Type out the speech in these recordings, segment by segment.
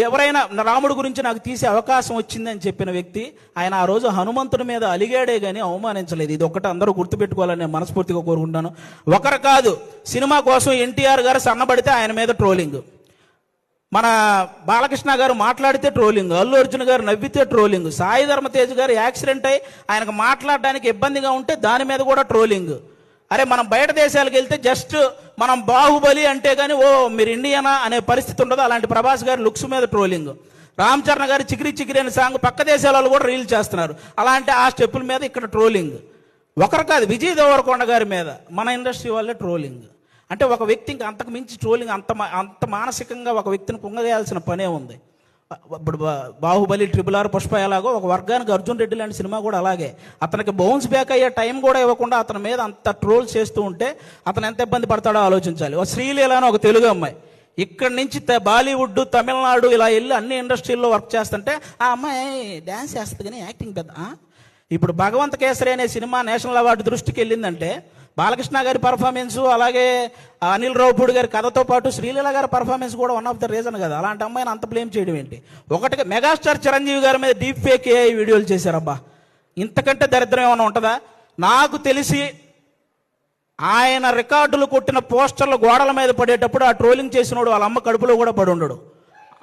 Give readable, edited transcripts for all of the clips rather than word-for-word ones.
ఎవరైనా రాముడి గురించి నాకు తీసే అవకాశం వచ్చిందని చెప్పిన వ్యక్తి ఆయన ఆ రోజు హనుమంతుడి మీద అలిగాడే కానీ అవమానించలేదు. ఇది ఒక్కటి అందరూ గుర్తుపెట్టుకోవాలని నేను మనస్ఫూర్తిగా కోరుకుంటాను. ఒకరు కాదు, సినిమా కోసం ఎన్టీఆర్ గారు సన్నబడితే ఆయన మీద ట్రోలింగ్, మన బాలకృష్ణ గారు మాట్లాడితే ట్రోలింగ్, అల్లు అర్జున్ గారు నవ్వితే ట్రోలింగ్, సాయి ధర్మ తేజ్ గారు యాక్సిడెంట్ అయి ఆయనకు మాట్లాడడానికి ఇబ్బందిగా ఉంటే దాని మీద కూడా ట్రోలింగ్. అరే మనం బయట దేశాలకు వెళ్తే జస్ట్ మనం బాహుబలి అంటే కానీ ఓ మీరు ఇండియనా అనే పరిస్థితి ఉండదు. అలాంటి ప్రభాస్ గారి లుక్స్ మీద ట్రోలింగ్, రామ్ చరణ్ గారి చికిరి చికిరి అనే సాంగ్ పక్క దేశాలలో కూడా రీల్ చేస్తున్నారు. అలాంటి ఆ స్టెప్పుల మీద ఇక్కడ ట్రోలింగ్. ఒకరు కాదు, విజయ్ దేవరకొండ గారి మీద మన ఇండస్ట్రీ వాళ్ళే ట్రోలింగ్. అంటే ఒక వ్యక్తి ఇంకా అంతకు మించి ట్రోలింగ్, అంత మానసికంగా ఒక వ్యక్తిని కుంగదేయాల్సిన పనే ఉంది. ఇప్పుడు బాహుబలి, RRR, పుష్ప ఎలాగో ఒక వర్గానికి అర్జున్ రెడ్డి లాంటి సినిమా కూడా అలాగే. అతనికి బౌన్స్ బ్యాక్ అయ్యే టైం కూడా ఇవ్వకుండా అతని మీద అంత ట్రోల్ చేస్తూ ఉంటే అతను ఎంత ఇబ్బంది పడతాడో ఆలోచించాలి. ఒక శ్రీలీల అని ఒక తెలుగు అమ్మాయి ఇక్కడి నుంచి బాలీవుడ్, తమిళనాడు ఇలా వెళ్ళి అన్ని ఇండస్ట్రీల్లో వర్క్ చేస్తుంటే ఆ అమ్మాయి డ్యాన్స్ చేస్తుంది కానీ యాక్టింగ్ పెద్ద. ఇప్పుడు భగవంత్ కేసరి అనే సినిమా నేషనల్ అవార్డు దృష్టికి వెళ్ళిందంటే బాలకృష్ణ గారి పర్ఫార్మెన్స్, అలాగే అనిల్ రావుపూడి గారి కథతో పాటు శ్రీలీల గారి పర్ఫార్మెన్స్ కూడా వన్ ఆఫ్ ద రీజన్ కదా. అలాంటి అమ్మాయిని అంత బ్లేమ్ చేయడం ఏంటి? ఒకటిగా మెగాస్టార్ చిరంజీవి గారి మీద డీప్ ఫేక్ AI వీడియోలు చేశారబ్బా. ఇంతకంటే దరిద్రం ఏమైనా ఉంటుందా? నాకు తెలిసి ఆయన రికార్డులు కొట్టిన పోస్టర్లు గోడల మీద పడేటప్పుడు ఆ ట్రోలింగ్ చేసినోడు వాళ్ళ అమ్మ కడుపులో కూడా పడి ఉండడు.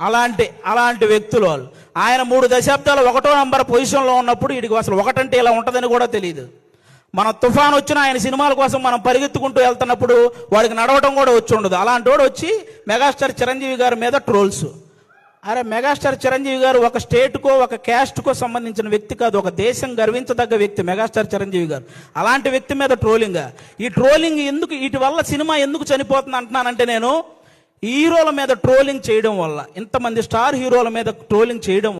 అలాంటి వ్యక్తులు వాళ్ళు. ఆయన 3 దశాబ్దాలు 1వ నంబర్ పొజిషన్లో ఉన్నప్పుడు వీడికి అసలు ఒకటంటే ఇలా ఉంటుందని కూడా తెలియదు. మన తుఫాన్ వచ్చిన ఆయన సినిమాల కోసం మనం పరిగెత్తుకుంటూ వెళ్తున్నప్పుడు వాడికి నడవడం కూడా వచ్చి ఉండదు. అలాంటి వాడు వచ్చి మెగాస్టార్ చిరంజీవి గారి మీద ట్రోల్స్. అరే మెగాస్టార్ చిరంజీవి గారు ఒక స్టేట్కో ఒక క్యాస్ట్కో సంబంధించిన వ్యక్తి కాదు, ఒక దేశం గర్వించదగ్గ వ్యక్తి మెగాస్టార్ చిరంజీవి గారు. అలాంటి వ్యక్తి మీద ట్రోలింగ్. ఈ ట్రోలింగ్ ఎందుకు, వీటి వల్ల సినిమా ఎందుకు చనిపోతుంది అంటున్నానంటే, నేను హీరోల మీద ట్రోలింగ్ చేయడం వల్ల, ఇంతమంది స్టార్ హీరోల మీద ట్రోలింగ్ చేయడం